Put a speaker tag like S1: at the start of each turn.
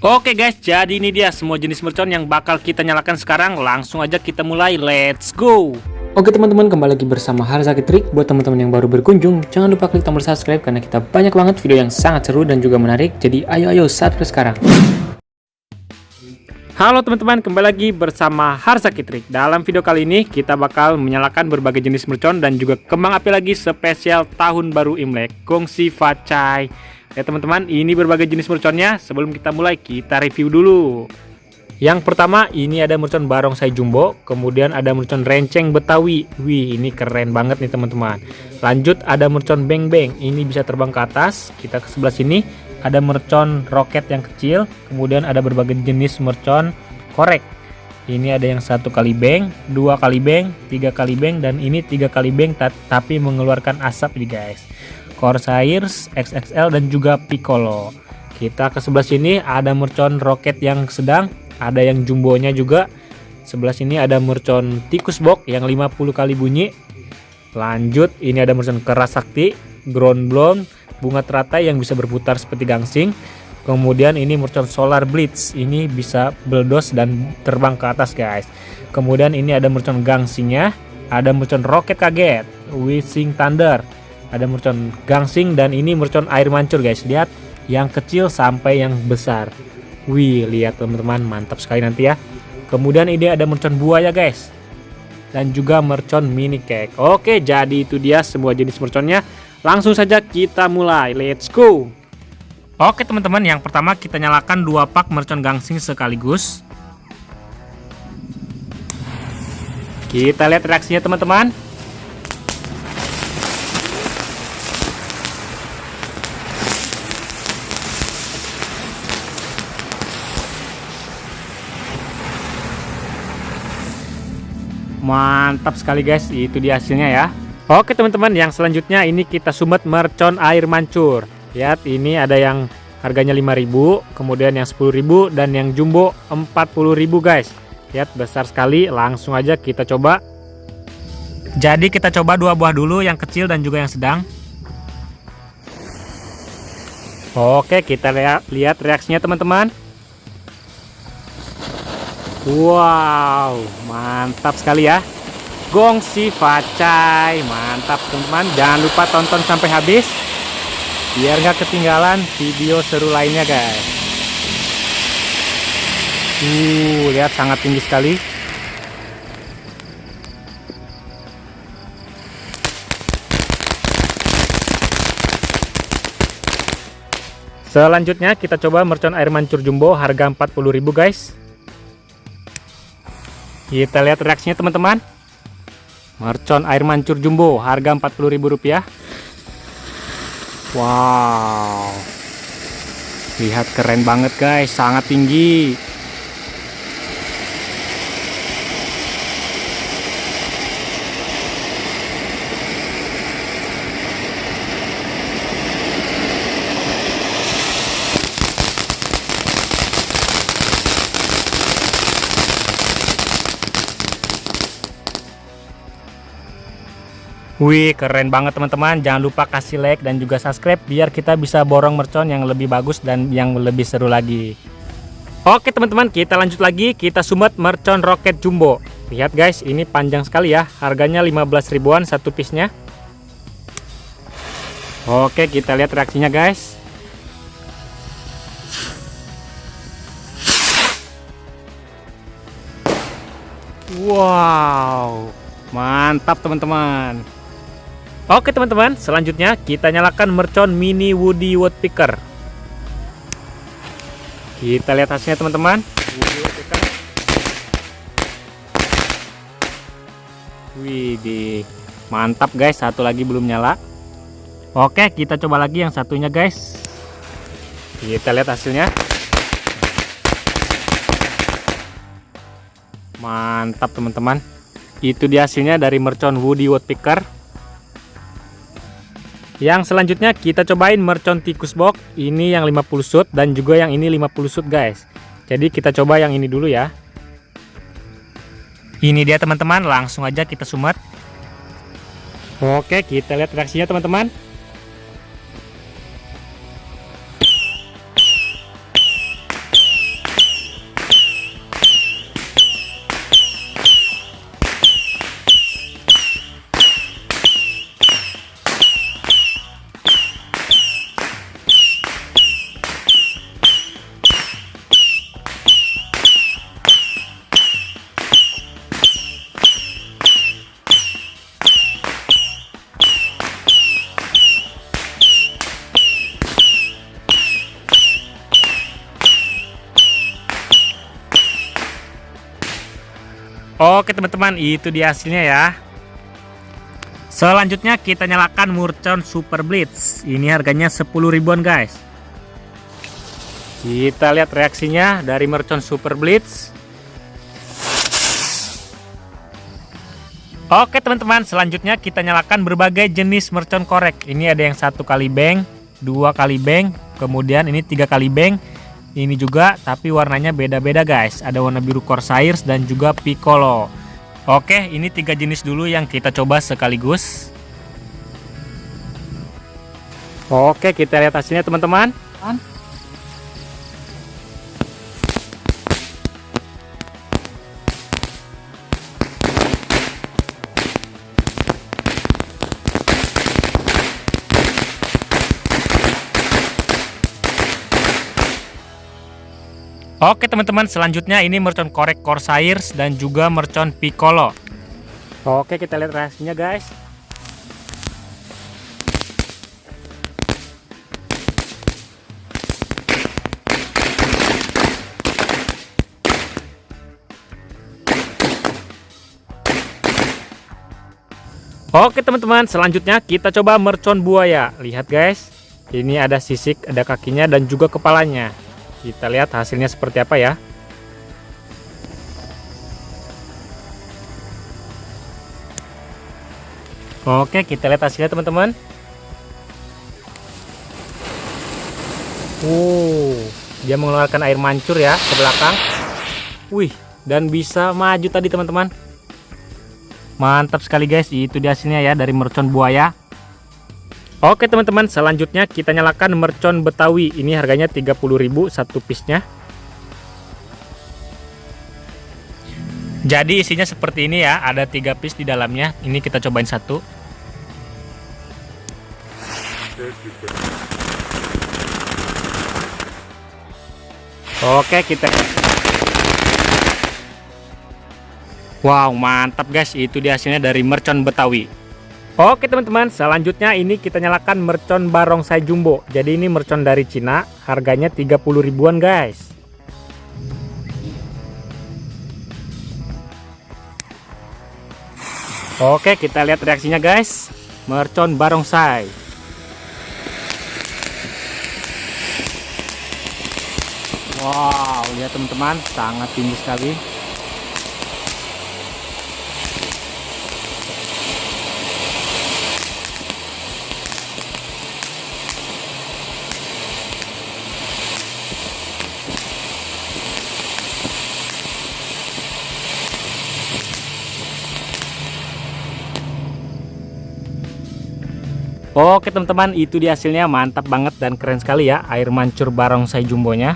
S1: Oke guys, jadi ini dia semua jenis mercon yang bakal kita nyalakan sekarang. Langsung aja kita mulai, let's go.
S2: Oke teman-teman, kembali lagi bersama Harzaki Trik. Buat teman-teman yang baru berkunjung, jangan lupa klik tombol subscribe karena kita banyak banget video yang sangat seru dan juga menarik. Jadi ayo subscribe sekarang.
S1: Halo teman-teman, kembali lagi bersama Harzaki Trik. Dalam video kali ini kita bakal menyalakan berbagai jenis mercon dan juga kembang api lagi spesial tahun baru Imlek, Gongsi Facai. Ya teman-teman, ini berbagai jenis merconnya. Sebelum kita mulai, kita review dulu. Yang pertama, ini ada mercon barongsai jumbo, kemudian ada mercon renceng betawi. Wih, ini keren banget nih teman-teman. Lanjut ada mercon beng beng, ini bisa terbang ke atas. Kita ke sebelah sini ada mercon roket yang kecil, kemudian ada berbagai jenis mercon korek. Ini ada yang 1 kali beng, 2 kali beng, 3 kali beng, dan ini 3 kali beng tapi mengeluarkan asap nih guys. Corsairs, XXL, dan juga Piccolo. Kita ke sebelah sini ada mercon roket yang sedang, ada yang jumbonya juga. Sebelah sini ada mercon tikus box yang 50 kali bunyi. Lanjut, ini ada mercon keras sakti, ground blown, bunga teratai yang bisa berputar seperti gangsing. Kemudian ini mercon solar blitz, ini bisa beldos dan terbang ke atas guys. Kemudian ini ada mercon gangsingnya, ada mercon roket kaget, wishing thunder, ada mercon gangsing, dan ini mercon air mancur guys. Lihat yang kecil sampai yang besar. Wih, lihat teman-teman, mantap sekali nanti ya. Kemudian ini ada mercon buaya guys, dan juga mercon mini cake. Oke, jadi itu dia semua jenis merconnya. Langsung saja kita mulai, let's go. Oke teman-teman, yang pertama kita nyalakan 2 pak mercon gangsing sekaligus. Kita lihat reaksinya teman-teman. Mantap sekali guys, itu dia hasilnya ya. Oke teman-teman, yang selanjutnya ini kita sumet mercon air mancur. Lihat, ini ada yang harganya 5.000, kemudian yang 10.000, dan yang jumbo 40.000 guys. Lihat, besar sekali. Langsung aja kita coba. Jadi kita coba 2 buah dulu, yang kecil dan juga yang sedang. Oke, kita lihat reaksinya teman-teman. Wow, mantap sekali ya. Gongsi Facai, mantap teman-teman. Jangan lupa tonton sampai habis biar nggak ketinggalan video seru lainnya guys. Lihat, sangat tinggi sekali. Selanjutnya kita coba mercon air mancur jumbo harga 40.000 guys. Kita lihat reaksinya teman-teman. Mercon air mancur jumbo harga Rp40.000. Wow, lihat, keren banget guys, sangat tinggi. Wih, keren banget teman-teman. Jangan lupa kasih like dan juga subscribe biar kita bisa borong mercon yang lebih bagus dan yang lebih seru lagi. Oke teman-teman, kita lanjut lagi. Kita sumet mercon roket jumbo. Lihat guys, ini panjang sekali ya. Harganya 15 ribuan satu piece-nya. Oke, kita lihat reaksinya guys. Wow, mantap teman-teman. Oke teman-teman, selanjutnya kita nyalakan mercon mini woody woodpecker. Kita lihat hasilnya teman-teman. Wih, mantap guys. Satu lagi belum nyala. Oke, kita coba lagi yang satunya guys. Kita lihat hasilnya. Mantap teman-teman. Itu dia hasilnya dari mercon woody woodpecker. Yang selanjutnya kita cobain mercon tikus box. Ini yang 50 shoot dan juga yang ini 50 shoot guys. Jadi kita coba yang ini dulu ya. Ini dia teman-teman, langsung aja kita sumet. Oke, kita lihat reaksinya teman-teman. Oke teman-teman, itu dia hasilnya ya. Selanjutnya kita nyalakan mercon Super Blitz. Ini harganya 10 ribuan guys. Kita lihat reaksinya dari mercon Super Blitz. Oke teman-teman, selanjutnya kita nyalakan berbagai jenis mercon korek. Ini ada yang 1 kali bank, 2 kali bank, kemudian ini 3 kali bank. Ini juga tapi warnanya beda-beda guys. Ada warna biru Corsairs dan juga Piccolo. Oke, ini 3 jenis dulu yang kita coba sekaligus. Oke, kita lihat hasilnya teman-teman. Oke teman-teman, selanjutnya ini mercon korek Corsairs dan juga mercon Piccolo. Oke, kita lihat reaksinya guys. Oke teman-teman, selanjutnya kita coba mercon buaya. Lihat guys, ini ada sisik, ada kakinya dan juga kepalanya. Kita lihat hasilnya seperti apa ya. Oke, kita lihat hasilnya teman-teman. Dia mengeluarkan air mancur ya ke belakang. Wih, dan bisa maju tadi teman-teman. Mantap sekali guys, itu dia hasilnya ya dari mercon buaya. Oke teman-teman, selanjutnya kita nyalakan mercon Betawi. Ini harganya 30.000 satu piece-nya. Jadi isinya seperti ini ya, ada 3 piece di dalamnya. Ini kita cobain satu. Oke, kita. Wow, mantap guys, itu dia hasilnya dari mercon Betawi. Oke teman-teman, selanjutnya ini kita nyalakan mercon Barongsai Jumbo. Jadi ini mercon dari Cina, harganya 30 ribuan guys. Oke, kita lihat reaksinya guys. Mercon Barongsai. Wow, lihat teman-teman, sangat tinggi sekali. Oke teman-teman, itu dia hasilnya, mantap banget dan keren sekali ya air mancur Barongsai Jumbonya.